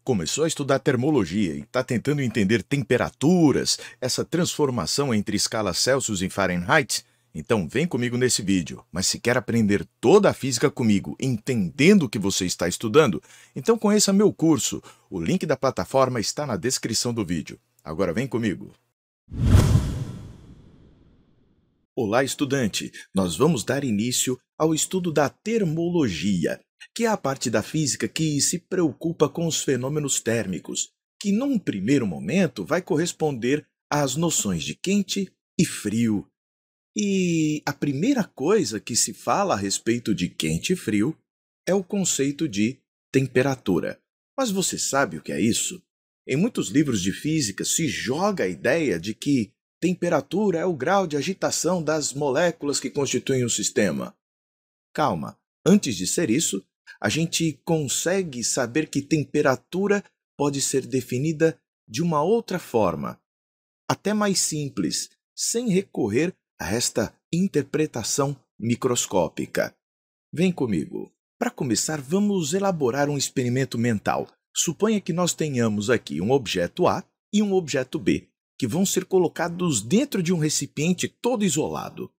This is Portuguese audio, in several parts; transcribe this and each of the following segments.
Começou a estudar termologia e está tentando entender temperaturas, essa transformação entre escalas Celsius e Fahrenheit? Então vem comigo nesse vídeo. Mas se quer aprender toda a física comigo, entendendo o que você está estudando, então conheça meu curso. O link da plataforma está na descrição do vídeo. Agora vem comigo. Olá, estudante! Nós vamos dar início ao estudo da termologia, que é a parte da física que se preocupa com os fenômenos térmicos, que num primeiro momento vai corresponder às noções de quente e frio. E a primeira coisa que se fala a respeito de quente e frio é o conceito de temperatura. Mas você sabe o que é isso? Em muitos livros de física se joga a ideia de que temperatura é o grau de agitação das moléculas que constituem o sistema. Calma, antes de ser isso, a gente consegue saber que temperatura pode ser definida de uma outra forma, até mais simples, sem recorrer a esta interpretação microscópica. Vem comigo. Para começar, vamos elaborar um experimento mental. Suponha que nós tenhamos aqui um objeto A e um objeto B, que vão ser colocados dentro de um recipiente todo isolado.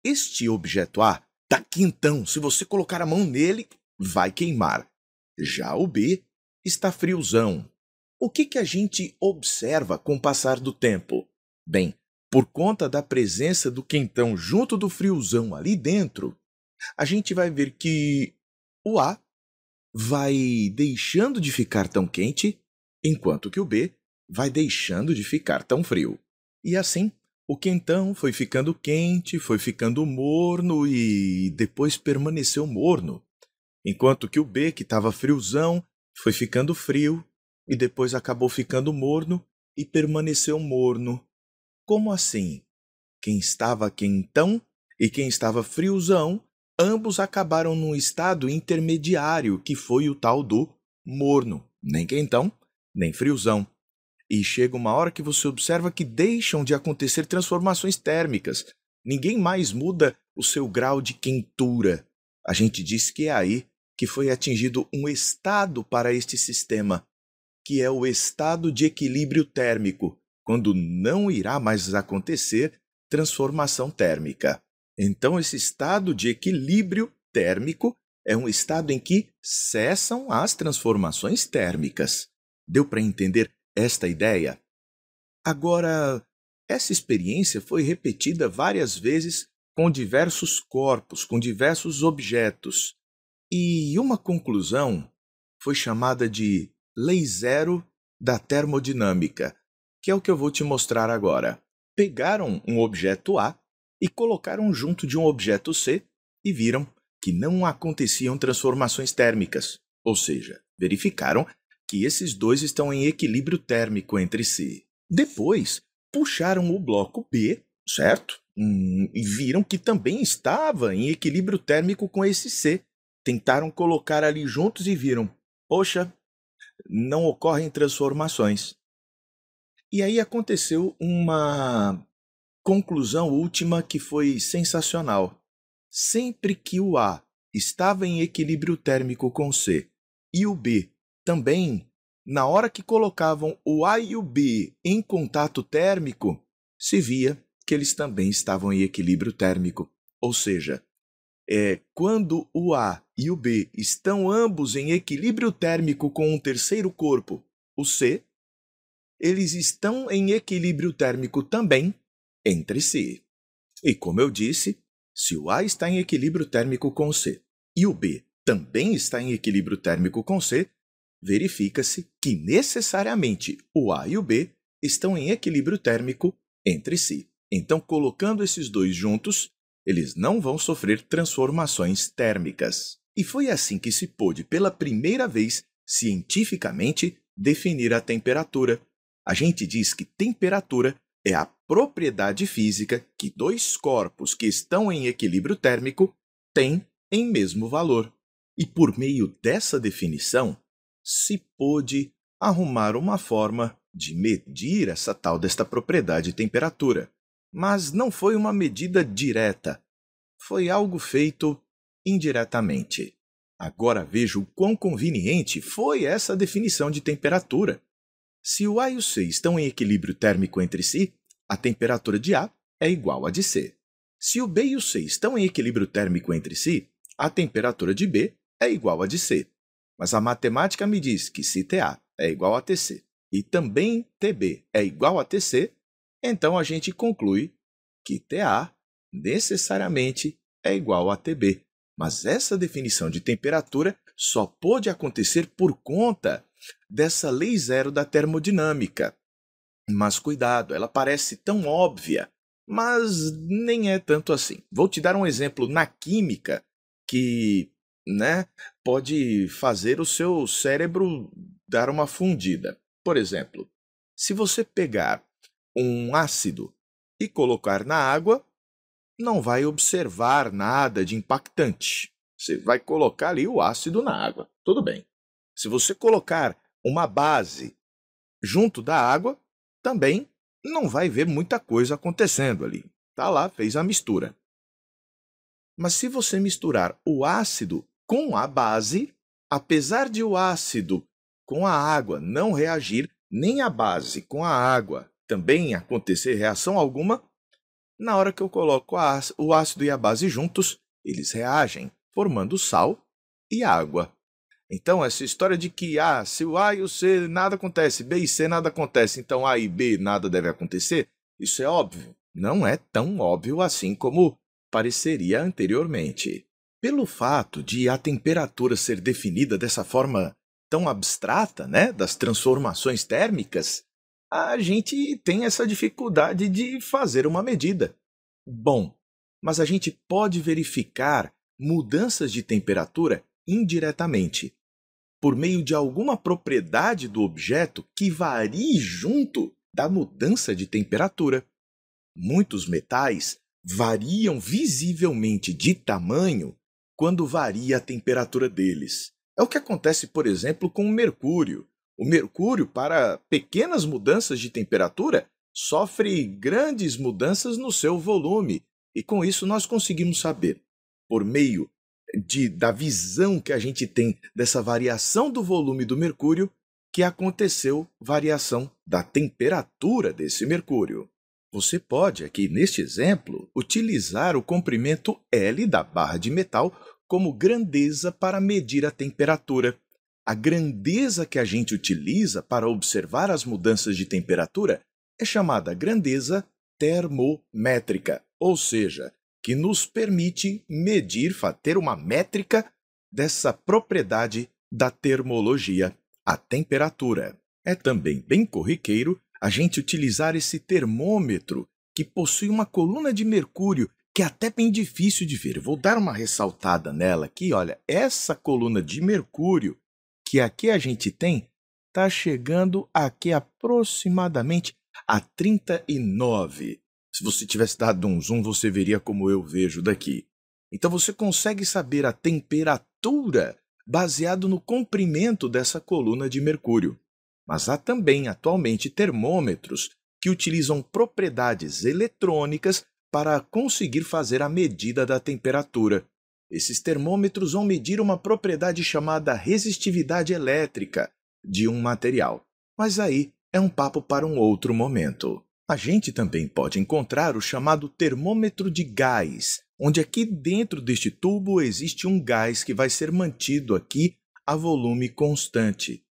Este objeto A está quentão, se você colocar a mão nele, vai queimar. Já o B está friozão. O que a gente observa com o passar do tempo? Bem, por conta da presença do quentão junto do friozão ali dentro, a gente vai ver que o A vai deixando de ficar tão quente, enquanto que o B vai deixando de ficar tão frio. E assim, o quentão foi ficando quente, foi ficando morno e depois permaneceu morno. Enquanto que o B, que estava friozão, foi ficando frio e depois acabou ficando morno e permaneceu morno. Como assim? Quem estava quentão e quem estava friozão, ambos acabaram num estado intermediário, que foi o tal do morno. Nem quentão, nem friozão. E chega uma hora que você observa que deixam de acontecer transformações térmicas. Ninguém mais muda o seu grau de quentura. A gente diz que é aí que foi atingido um estado para este sistema, que é o estado de equilíbrio térmico, quando não irá mais acontecer transformação térmica. Então, esse estado de equilíbrio térmico é um estado em que cessam as transformações térmicas. Deu para entender esta ideia? Agora, essa experiência foi repetida várias vezes com diversos corpos, com diversos objetos. E uma conclusão foi chamada de Lei Zero da termodinâmica, que é o que eu vou te mostrar agora. Pegaram um objeto A e colocaram junto de um objeto C e viram que não aconteciam transformações térmicas, ou seja, verificaram que esses dois estão em equilíbrio térmico entre si. Depois, puxaram o bloco B, certo? E viram que também estava em equilíbrio térmico com esse C. Tentaram colocar ali juntos e viram, poxa, não ocorrem transformações. E aí aconteceu uma conclusão última que foi sensacional. Sempre que o A estava em equilíbrio térmico com C e o B também, na hora que colocavam o A e o B em contato térmico, se via que eles também estavam em equilíbrio térmico. Ou seja, quando o A e o B estão ambos em equilíbrio térmico com um terceiro corpo, o C, eles estão em equilíbrio térmico também entre si. E como eu disse, se o A está em equilíbrio térmico com o C e o B também está em equilíbrio térmico com C, verifica-se que necessariamente o A e o B estão em equilíbrio térmico entre si. Então, colocando esses dois juntos, eles não vão sofrer transformações térmicas. E foi assim que se pôde, pela primeira vez, cientificamente, definir a temperatura. A gente diz que temperatura é a propriedade física que dois corpos que estão em equilíbrio térmico têm em mesmo valor. E por meio dessa definição, se pôde arrumar uma forma de medir essa tal desta propriedade temperatura. Mas não foi uma medida direta, foi algo feito indiretamente. Agora veja o quão conveniente foi essa definição de temperatura. Se o A e o C estão em equilíbrio térmico entre si, a temperatura de A é igual à de C. Se o B e o C estão em equilíbrio térmico entre si, a temperatura de B é igual à de C. Mas a matemática me diz que se TA é igual a TC e também TB é igual a TC, então a gente conclui que TA necessariamente é igual a TB. Mas essa definição de temperatura só pôde acontecer por conta dessa lei zero da termodinâmica. Mas cuidado, ela parece tão óbvia, mas nem é tanto assim. Vou te dar um exemplo na química que, pode fazer o seu cérebro dar uma fundida. Por exemplo, se você pegar um ácido e colocar na água, não vai observar nada de impactante. Você vai colocar ali o ácido na água, tudo bem. Se você colocar uma base junto da água, também não vai ver muita coisa acontecendo ali. Tá lá, fez a mistura. Mas se você misturar o ácido com a base, apesar de o ácido com a água não reagir, nem a base com a água também acontecer reação alguma, na hora que eu coloco o ácido e a base juntos, eles reagem, formando sal e água. Então, essa história de que se o A e o C nada acontece, B e C nada acontece, então A e B nada deve acontecer, isso é óbvio. Não é tão óbvio assim como pareceria anteriormente. Pelo fato de a temperatura ser definida dessa forma tão abstrata, das transformações térmicas, a gente tem essa dificuldade de fazer uma medida. Bom, mas a gente pode verificar mudanças de temperatura indiretamente, por meio de alguma propriedade do objeto que varie junto da mudança de temperatura. Muitos metais variam visivelmente de tamanho quando varia a temperatura deles. É o que acontece, por exemplo, com o mercúrio. O mercúrio, para pequenas mudanças de temperatura, sofre grandes mudanças no seu volume. E com isso nós conseguimos saber, por meio da visão que a gente tem dessa variação do volume do mercúrio, que aconteceu variação da temperatura desse mercúrio. Você pode, aqui neste exemplo, utilizar o comprimento L da barra de metal como grandeza para medir a temperatura. A grandeza que a gente utiliza para observar as mudanças de temperatura é chamada grandeza termométrica, ou seja, que nos permite medir, ter uma métrica dessa propriedade da termologia, a temperatura. É também bem corriqueiro a gente utilizar esse termômetro que possui uma coluna de mercúrio que é até bem difícil de ver. Eu vou dar uma ressaltada nela aqui, olha, essa coluna de mercúrio que aqui a gente tem está chegando aqui aproximadamente a 39. Se você tivesse dado um zoom, você veria como eu vejo daqui. Então você consegue saber a temperatura baseado no comprimento dessa coluna de mercúrio. Mas há também atualmente termômetros que utilizam propriedades eletrônicas para conseguir fazer a medida da temperatura. Esses termômetros vão medir uma propriedade chamada resistividade elétrica de um material. Mas aí é um papo para um outro momento. A gente também pode encontrar o chamado termômetro de gás, onde aqui dentro deste tubo existe um gás que vai ser mantido aqui a volume constante.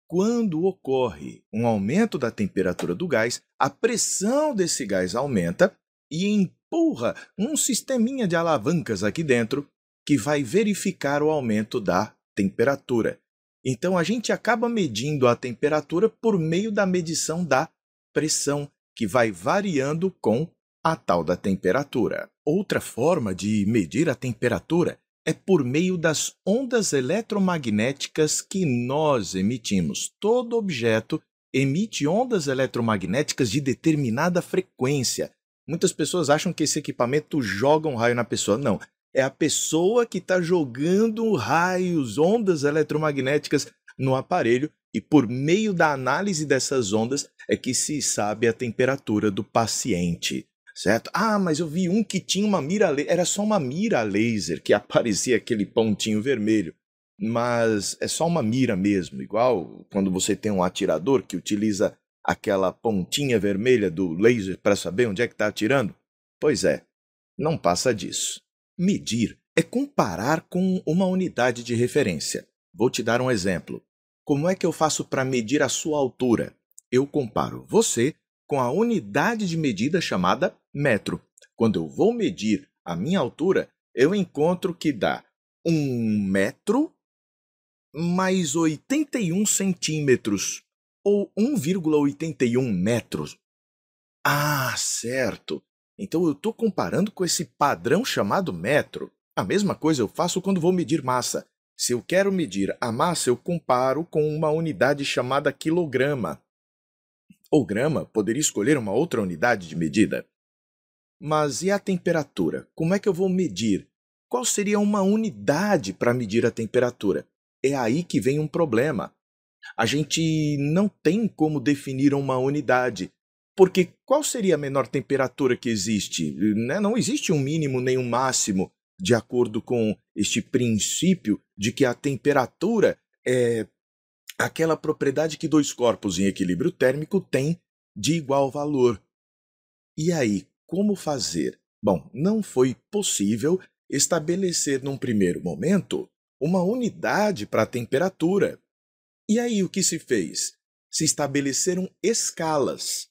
Quando ocorre um aumento da temperatura do gás, a pressão desse gás aumenta e empurra um sisteminha de alavancas aqui dentro que vai verificar o aumento da temperatura. Então, a gente acaba medindo a temperatura por meio da medição da pressão, que vai variando com a tal da temperatura. Outra forma de medir a temperatura é por meio das ondas eletromagnéticas que nós emitimos. Todo objeto emite ondas eletromagnéticas de determinada frequência. Muitas pessoas acham que esse equipamento joga um raio na pessoa. Não, é a pessoa que está jogando raios, ondas eletromagnéticas no aparelho, e por meio da análise dessas ondas é que se sabe a temperatura do paciente. Certo? Mas eu vi um que tinha uma mira laser. Era só uma mira laser que aparecia aquele pontinho vermelho. mas é só uma mira mesmo, igual quando você tem um atirador que utiliza aquela pontinha vermelha do laser para saber onde é que está atirando. Pois é, não passa disso. Medir é comparar com uma unidade de referência. Vou te dar um exemplo. Como é que eu faço para medir a sua altura? Eu comparo você com a unidade de medida chamada metro. Quando eu vou medir a minha altura, eu encontro que dá 1 metro mais 81 centímetros, ou 1,81 metros. Ah, certo! Então eu estou comparando com esse padrão chamado metro. A mesma coisa eu faço quando vou medir massa. Se eu quero medir a massa, eu comparo com uma unidade chamada quilograma. Ou grama, poderia escolher uma outra unidade de medida. Mas e a temperatura? Como é que eu vou medir? Qual seria uma unidade para medir a temperatura? É aí que vem um problema. A gente não tem como definir uma unidade, porque qual seria a menor temperatura que existe? Né? Não existe um mínimo nem um máximo, de acordo com este princípio de que a temperatura é aquela propriedade que dois corpos em equilíbrio térmico têm de igual valor. E aí, como fazer? Bom, não foi possível estabelecer num primeiro momento uma unidade para a temperatura. E aí o que se fez? Se estabeleceram escalas.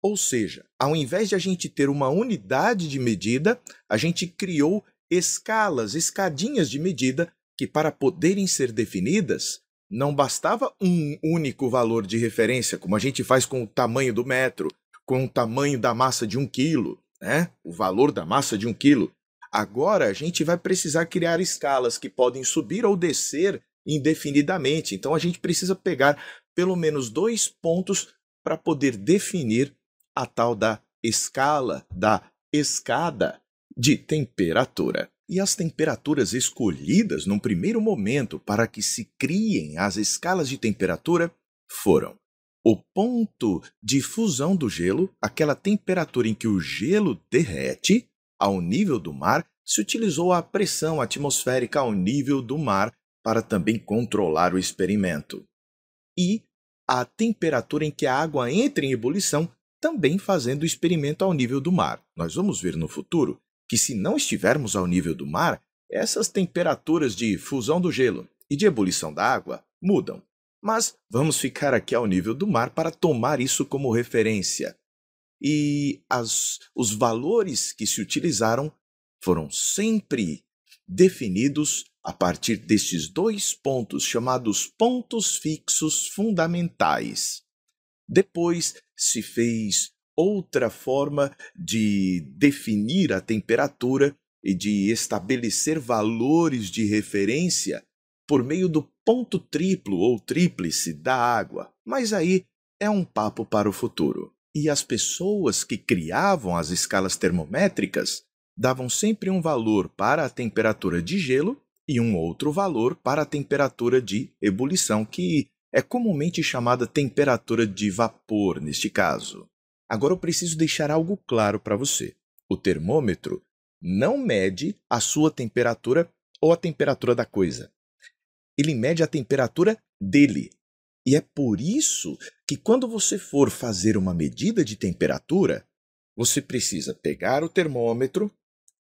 Ou seja, ao invés de a gente ter uma unidade de medida, a gente criou escalas, escadinhas de medida, que para poderem ser definidas, não bastava um único valor de referência, como a gente faz com o tamanho do metro, com o tamanho da massa de 1 quilo, né? O valor da massa de 1 quilo. Agora a gente vai precisar criar escalas que podem subir ou descer indefinidamente. Então a gente precisa pegar pelo menos 2 pontos para poder definir a tal da escala, da escada de temperatura. E as temperaturas escolhidas num primeiro momento para que se criem as escalas de temperatura foram o ponto de fusão do gelo, aquela temperatura em que o gelo derrete ao nível do mar. Se utilizou a pressão atmosférica ao nível do mar para também controlar o experimento. E a temperatura em que a água entra em ebulição, também fazendo o experimento ao nível do mar. Nós vamos ver no futuro que, se não estivermos ao nível do mar, essas temperaturas de fusão do gelo e de ebulição da água mudam. Mas vamos ficar aqui ao nível do mar para tomar isso como referência. E os valores que se utilizaram foram sempre definidos a partir destes 2 pontos, chamados pontos fixos fundamentais. Depois se fez outra forma de definir a temperatura e de estabelecer valores de referência por meio do ponto triplo ou tríplice da água. Mas aí é um papo para o futuro. E as pessoas que criavam as escalas termométricas davam sempre um valor para a temperatura de gelo e um outro valor para a temperatura de ebulição, que é comumente chamada temperatura de vapor neste caso. Agora eu preciso deixar algo claro para você. O termômetro não mede a sua temperatura ou a temperatura da coisa. Ele mede a temperatura dele. E é por isso que quando você for fazer uma medida de temperatura, você precisa pegar o termômetro,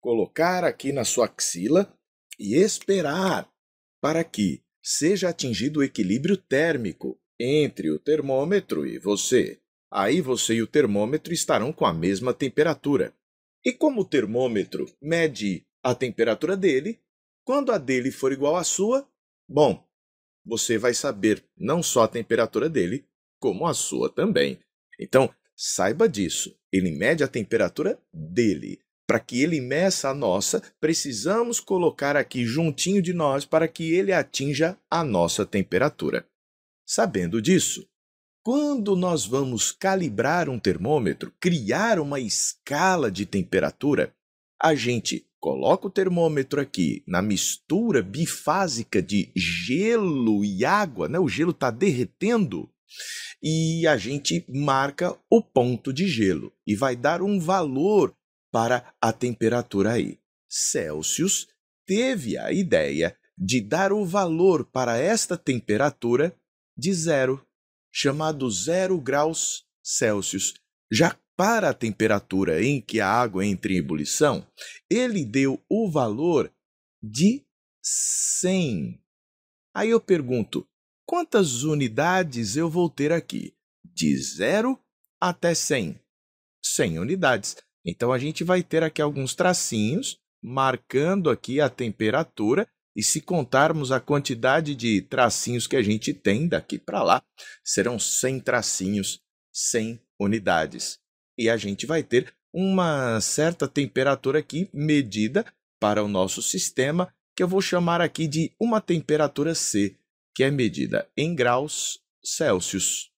colocar aqui na sua axila e esperar para que seja atingido o equilíbrio térmico entre o termômetro e você. Aí você e o termômetro estarão com a mesma temperatura. E como o termômetro mede a temperatura dele, quando a dele for igual à sua, bom, você vai saber não só a temperatura dele, como a sua também. Então, saiba disso. Ele mede a temperatura dele. Para que ele meça a nossa, precisamos colocar aqui juntinho de nós para que ele atinja a nossa temperatura. Sabendo disso, quando nós vamos calibrar um termômetro, criar uma escala de temperatura, a gente coloca o termômetro aqui na mistura bifásica de gelo e água, né? O gelo está derretendo, e a gente marca o ponto de gelo e vai dar um valor para a temperatura aí. Celsius teve a ideia de dar o valor para esta temperatura de zero, chamado 0 graus Celsius. Já para a temperatura em que a água entra em ebulição, ele deu o valor de 100. Aí eu pergunto, quantas unidades eu vou ter aqui? De 0 até 100. 100 unidades. Então, a gente vai ter aqui alguns tracinhos, marcando aqui a temperatura, e se contarmos a quantidade de tracinhos que a gente tem daqui para lá, serão 100 tracinhos, 100 unidades. E a gente vai ter uma certa temperatura aqui medida para o nosso sistema, que eu vou chamar aqui de uma temperatura C, que é medida em graus Celsius.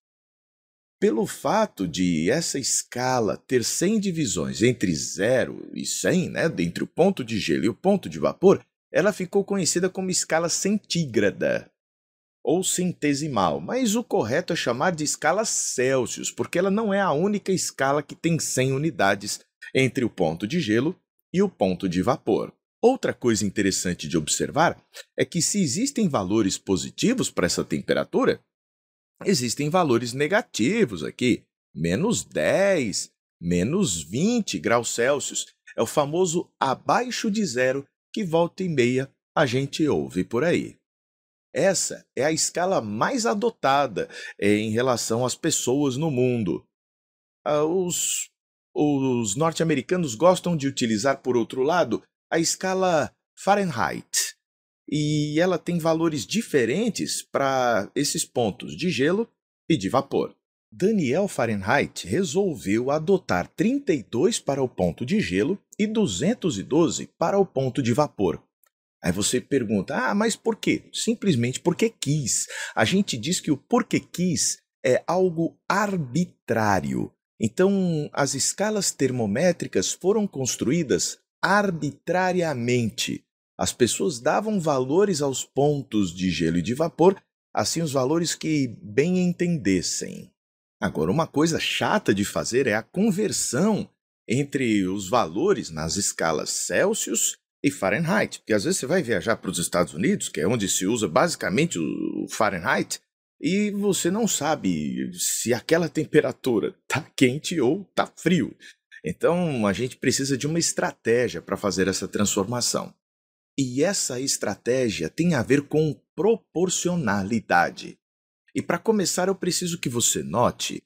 Pelo fato de essa escala ter 100 divisões entre 0 e 100, entre o ponto de gelo e o ponto de vapor, ela ficou conhecida como escala centígrada ou centesimal, mas o correto é chamar de escala Celsius, porque ela não é a única escala que tem 100 unidades entre o ponto de gelo e o ponto de vapor. Outra coisa interessante de observar é que se existem valores positivos para essa temperatura, existem valores negativos aqui, menos 10, menos 20 graus Celsius. É o famoso abaixo de zero que volta e meia a gente ouve por aí. Essa é a escala mais adotada em relação às pessoas no mundo. Os norte-americanos gostam de utilizar, por outro lado, a escala Fahrenheit. E ela tem valores diferentes para esses pontos de gelo e de vapor. Daniel Fahrenheit resolveu adotar 32 para o ponto de gelo e 212 para o ponto de vapor. Aí você pergunta, mas por quê? Simplesmente porque quis. A gente diz que o porque quis é algo arbitrário. Então, as escalas termométricas foram construídas arbitrariamente. As pessoas davam valores aos pontos de gelo e de vapor, assim os valores que bem entendessem. Agora, uma coisa chata de fazer é a conversão entre os valores nas escalas Celsius e Fahrenheit, porque às vezes você vai viajar para os Estados Unidos, que é onde se usa basicamente o Fahrenheit, e você não sabe se aquela temperatura está quente ou está frio. Então, a gente precisa de uma estratégia para fazer essa transformação. E essa estratégia tem a ver com proporcionalidade. E para começar, eu preciso que você note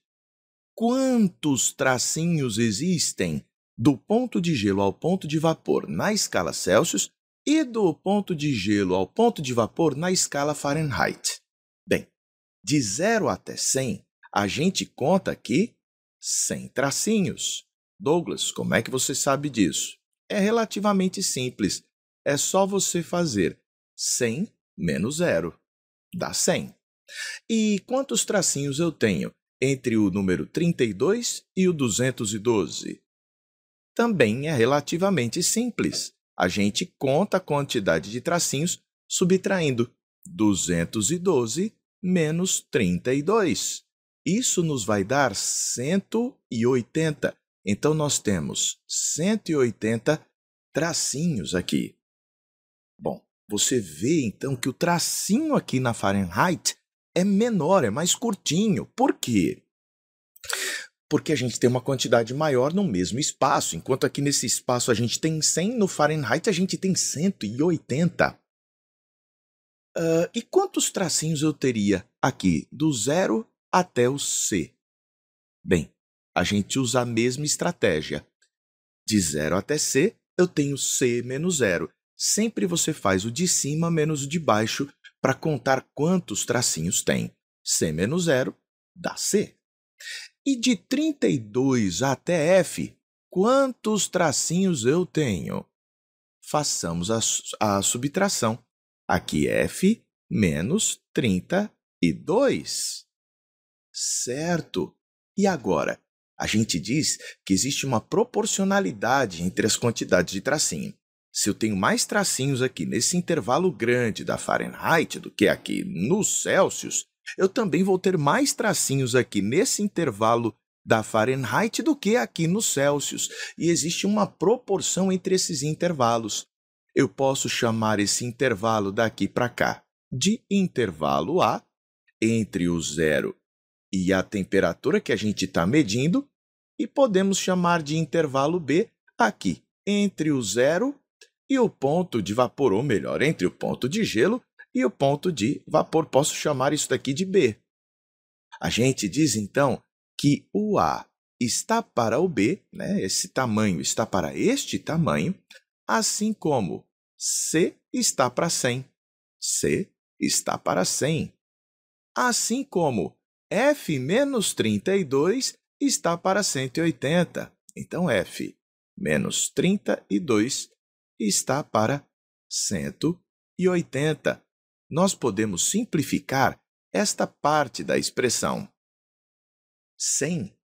quantos tracinhos existem do ponto de gelo ao ponto de vapor na escala Celsius e do ponto de gelo ao ponto de vapor na escala Fahrenheit. Bem, de 0 até 100, a gente conta aqui 100 tracinhos. Douglas, como é que você sabe disso? É relativamente simples. É só você fazer 100 menos 0, dá 100. E quantos tracinhos eu tenho entre o número 32 e o 212? Também é relativamente simples. A gente conta a quantidade de tracinhos subtraindo 212 menos 32. Isso nos vai dar 180. Então, nós temos 180 tracinhos aqui. Bom, você vê então que o tracinho aqui na Fahrenheit é menor, é mais curtinho. Por quê? Porque a gente tem uma quantidade maior no mesmo espaço, enquanto aqui nesse espaço a gente tem 100, no Fahrenheit a gente tem 180. E quantos tracinhos eu teria aqui, do 0 até o C? Bem, a gente usa a mesma estratégia. De 0 até C, eu tenho C menos 0. Sempre você faz o de cima menos o de baixo para contar quantos tracinhos tem. C menos 0 dá C. E de 32 até F, quantos tracinhos eu tenho? Façamos a subtração. Aqui F menos 32. Certo. E agora? A gente diz que existe uma proporcionalidade entre as quantidades de tracinho. Se eu tenho mais tracinhos aqui nesse intervalo grande da Fahrenheit do que aqui no Celsius, eu também vou ter mais tracinhos aqui nesse intervalo da Fahrenheit do que aqui no Celsius. E existe uma proporção entre esses intervalos. eu posso chamar esse intervalo daqui para cá de intervalo A, entre o zero e a temperatura que a gente está medindo, e podemos chamar de intervalo B aqui, entre o zero e o ponto de vapor, ou melhor, entre o ponto de gelo e o ponto de vapor. Posso chamar isso daqui de B. A gente diz, então, que o A está para o B, né? Esse tamanho está para este tamanho, assim como C está para 100. C está para 100. Assim como F menos 32 está para 180. Então, F menos 32 está para 180. Nós podemos simplificar esta parte da expressão. 100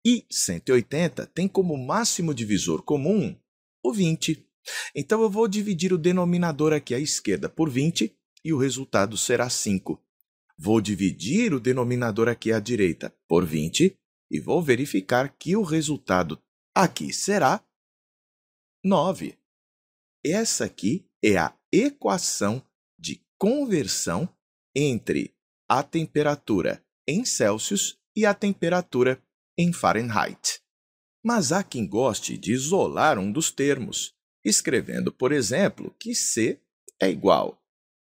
e 180 têm como máximo divisor comum o 20. Então, eu vou dividir o denominador aqui à esquerda por 20 e o resultado será 5. Vou dividir o denominador aqui à direita por 20 e vou verificar que o resultado aqui será 9. Essa aqui é a equação de conversão entre a temperatura em Celsius e a temperatura em Fahrenheit. Mas há quem goste de isolar um dos termos, escrevendo, por exemplo, que C é igual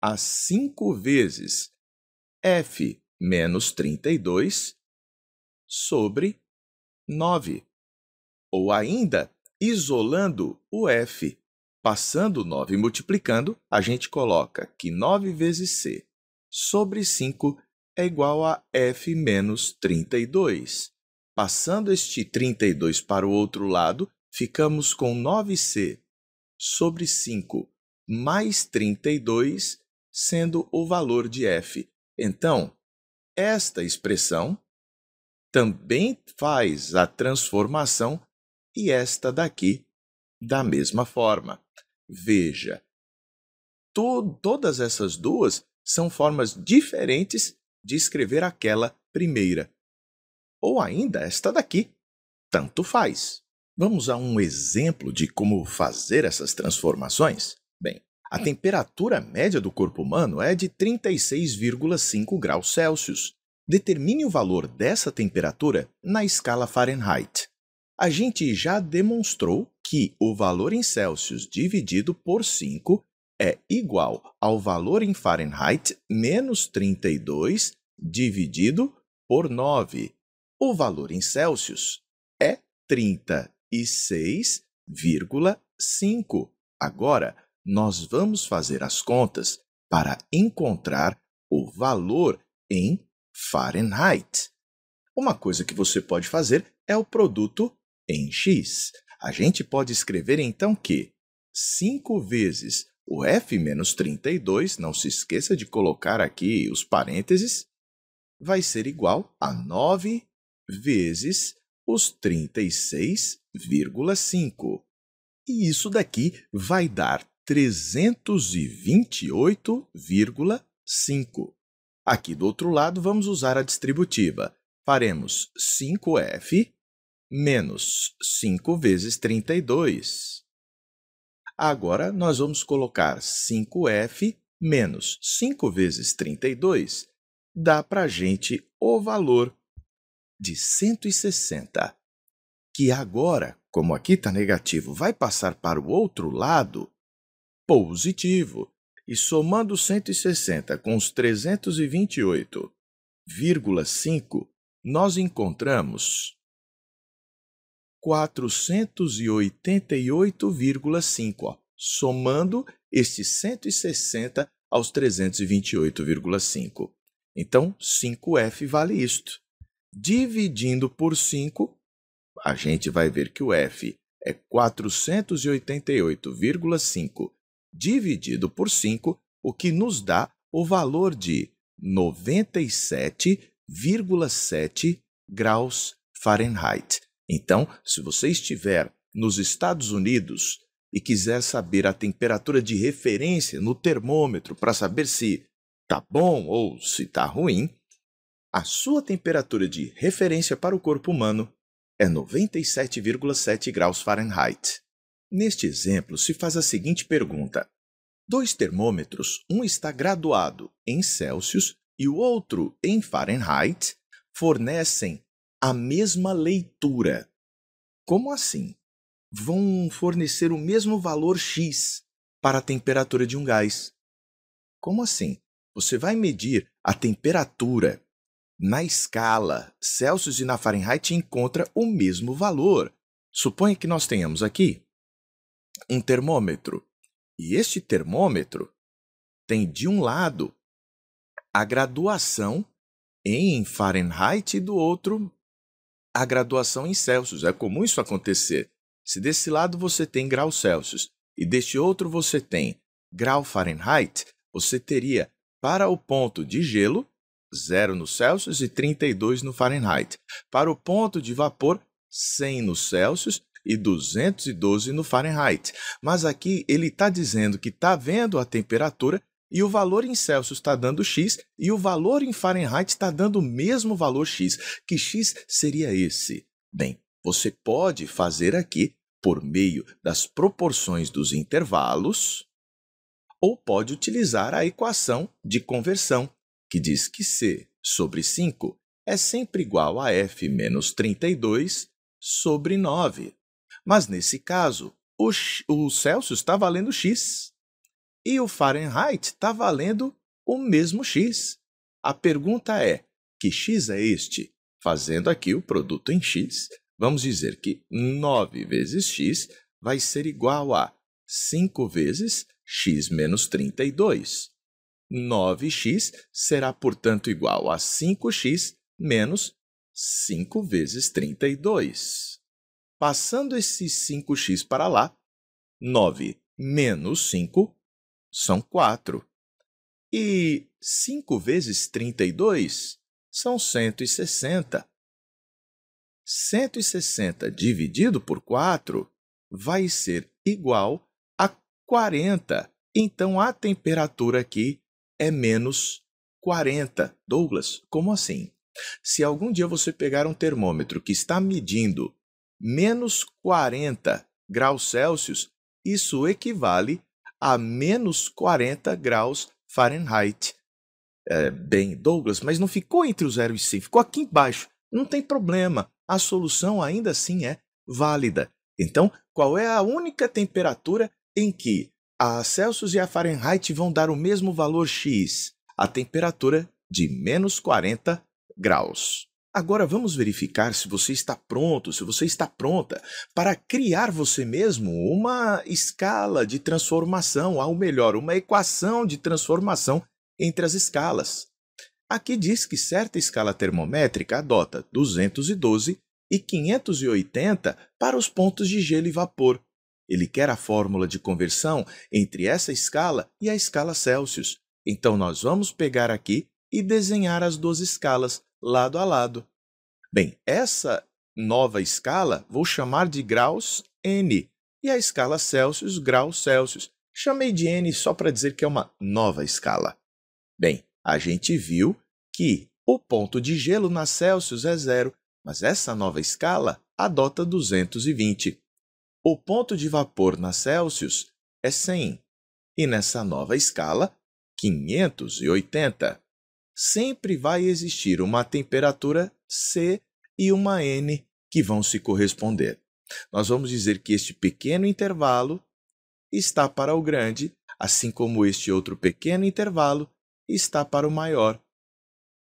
a 5 vezes F menos 32 sobre 9. Ou ainda, isolando o F, passando 9 e multiplicando, a gente coloca que 9 vezes C sobre 5 é igual a F menos 32. Passando este 32 para o outro lado, ficamos com 9C sobre 5 mais 32, sendo o valor de F. Então, esta expressão também faz a transformação e esta daqui da mesma forma. Veja, todas essas duas são formas diferentes de escrever aquela primeira. Ou ainda esta daqui, tanto faz. Vamos a um exemplo de como fazer essas transformações? Bem, a temperatura média do corpo humano é de 36,5 graus Celsius. Determine o valor dessa temperatura na escala Fahrenheit. A gente já demonstrou que o valor em Celsius dividido por 5 é igual ao valor em Fahrenheit menos 32 dividido por 9. O valor em Celsius é 36,5. Agora, nós vamos fazer as contas para encontrar o valor em Fahrenheit. Uma coisa que você pode fazer é o produto em x. A gente pode escrever, então, que 5 vezes o F menos 32, não se esqueça de colocar aqui os parênteses, vai ser igual a 9 vezes os 36,5. E isso daqui vai dar 328,5. Aqui do outro lado, vamos usar a distributiva. Faremos 5F menos 5 vezes 32. Agora, nós vamos colocar 5F menos 5 vezes 32. Dá para a gente o valor de 160, que agora, como aqui está negativo, vai passar para o outro lado positivo. E somando 160 com os 328,5, nós encontramos 488,5, somando estes 160 aos 328,5. Então, 5F vale isto. Dividindo por 5, a gente vai ver que o F é 488,5 dividido por 5, o que nos dá o valor de 97,7 graus Fahrenheit. Então, se você estiver nos Estados Unidos e quiser saber a temperatura de referência no termômetro para saber se está bom ou se está ruim, a sua temperatura de referência para o corpo humano é 97,7 graus Fahrenheit. Neste exemplo, se faz a seguinte pergunta. Dois termômetros, um está graduado em Celsius e o outro em Fahrenheit, fornecem a mesma leitura. Como assim? Vão fornecer o mesmo valor X para a temperatura de um gás. Como assim? Você vai medir a temperatura na escala Celsius e na Fahrenheit e encontra o mesmo valor. Suponha que nós tenhamos aqui um termômetro. E este termômetro tem de um lado a graduação em Fahrenheit e do outro a graduação em Celsius. É comum isso acontecer. Se desse lado você tem grau Celsius e deste outro você tem grau Fahrenheit, você teria para o ponto de gelo 0 no Celsius e 32 no Fahrenheit. Para o ponto de vapor, 100 no Celsius e 212 no Fahrenheit. Mas aqui ele está dizendo que está vendo a temperatura e o valor em Celsius está dando X e o valor em Fahrenheit está dando o mesmo valor X. Que X seria esse? Bem, você pode fazer aqui por meio das proporções dos intervalos ou pode utilizar a equação de conversão, que diz que C sobre 5 é sempre igual a F menos 32 sobre 9. Mas, nesse caso, o Celsius está valendo X e o Fahrenheit está valendo o mesmo X. A pergunta é, que X é este? Fazendo aqui o produto em X, vamos dizer que 9 vezes X vai ser igual a 5 vezes X menos 32. 9x será, portanto, igual a 5x menos 5 vezes 32. Passando esse 5x para lá, 9 menos 5 são 4. E 5 vezes 32 são 160. 160 dividido por 4 vai ser igual a 40. Então, a temperatura aqui é menos 40. Douglas, como assim? Se algum dia você pegar um termômetro que está medindo menos 40 graus Celsius, isso equivale a menos 40 graus Fahrenheit. Bem, Douglas, mas não ficou entre o 0 e 100, ficou aqui embaixo. Não tem problema, a solução ainda assim é válida. Então, qual é a única temperatura em que a Celsius e a Fahrenheit vão dar o mesmo valor X? A temperatura de menos 40 graus. Agora vamos verificar se você está pronto, se você está pronta para criar você mesmo uma escala de transformação, ou melhor, uma equação de transformação entre as escalas. Aqui diz que certa escala termométrica adota 212 e 580 para os pontos de gelo e vapor. Ele quer a fórmula de conversão entre essa escala e a escala Celsius. Então, nós vamos pegar aqui e desenhar as duas escalas lado a lado. Bem, essa nova escala vou chamar de graus N e a escala Celsius, graus Celsius. Chamei de N só para dizer que é uma nova escala. Bem, a gente viu que o ponto de gelo na Celsius é 0, mas essa nova escala adota 220. O ponto de vapor na Celsius é 100 e nessa nova escala, 580. Sempre vai existir uma temperatura C e uma N que vão se corresponder. Nós vamos dizer que este pequeno intervalo está para o grande, assim como este outro pequeno intervalo está para o maior.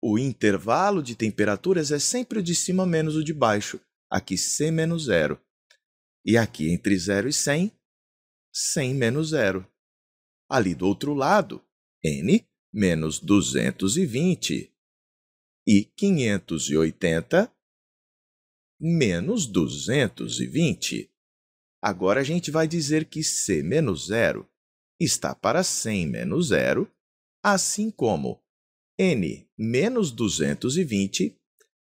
O intervalo de temperaturas é sempre o de cima menos o de baixo, aqui C menos 0. E aqui entre 0 e 100, 100 menos 0. Ali do outro lado, N menos 220 e 580 menos 220. Agora a gente vai dizer que C menos 0 está para 100 menos 0, assim como N menos 220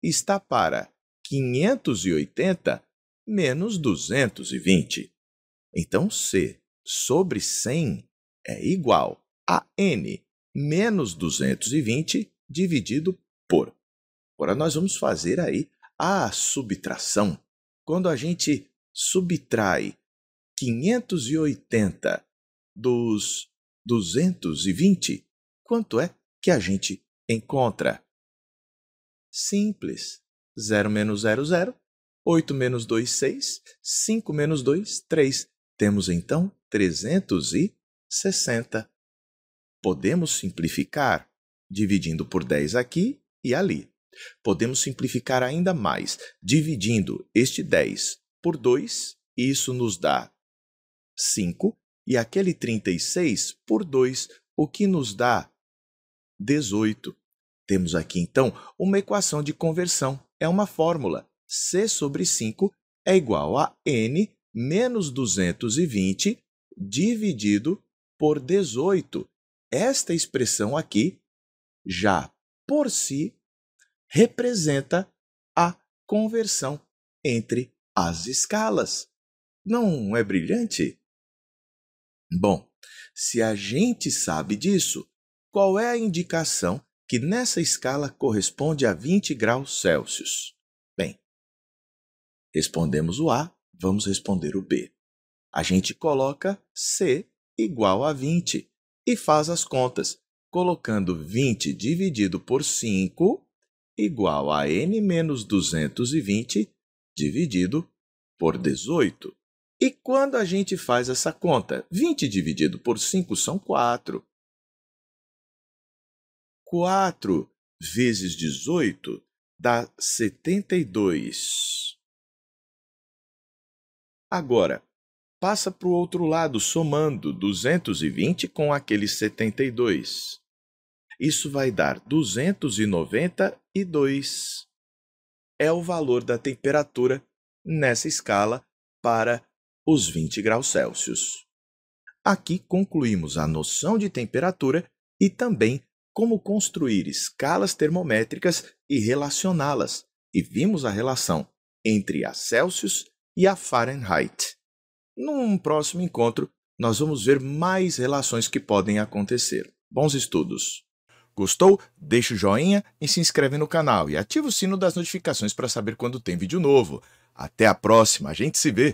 está para 580 menos 220. Então, C sobre 100 é igual a N menos 220 dividido por. Agora, nós vamos fazer aí a subtração. Quando a gente subtrai 580 dos 220, quanto é que a gente encontra? Simples. 0 menos 0, 0. 8 menos 2, 6. 5 menos 2, 3. Temos, então, 360. Podemos simplificar, dividindo por 10 aqui e ali. Podemos simplificar ainda mais, dividindo este 10 por 2, isso nos dá 5, e aquele 36 por 2, o que nos dá 18. Temos aqui, então, uma equação de conversão. É uma fórmula. C sobre 5 é igual a N menos 220 dividido por 18. Esta expressão aqui, já por si, representa a conversão entre as escalas. Não é brilhante? Bom, se a gente sabe disso, qual é a indicação que nessa escala corresponde a 20 graus Celsius? Bem, respondemos o A, vamos responder o B. A gente coloca C igual a 20 e faz as contas, colocando 20 dividido por 5 igual a N menos 220 dividido por 18. E quando a gente faz essa conta, 20 dividido por 5 são 4. 4 vezes 18 dá 72. Agora, passa para o outro lado, somando 220 com aqueles 72. Isso vai dar 292. É o valor da temperatura nessa escala para os 20 graus Celsius. Aqui concluímos a noção de temperatura e também como construir escalas termométricas e relacioná-las, e vimos a relação entre a Celsius e a Fahrenheit. Num próximo encontro, nós vamos ver mais relações que podem acontecer. Bons estudos! Gostou? Deixa o joinha e se inscreve no canal e ativa o sino das notificações para saber quando tem vídeo novo. Até a próxima, a gente se vê!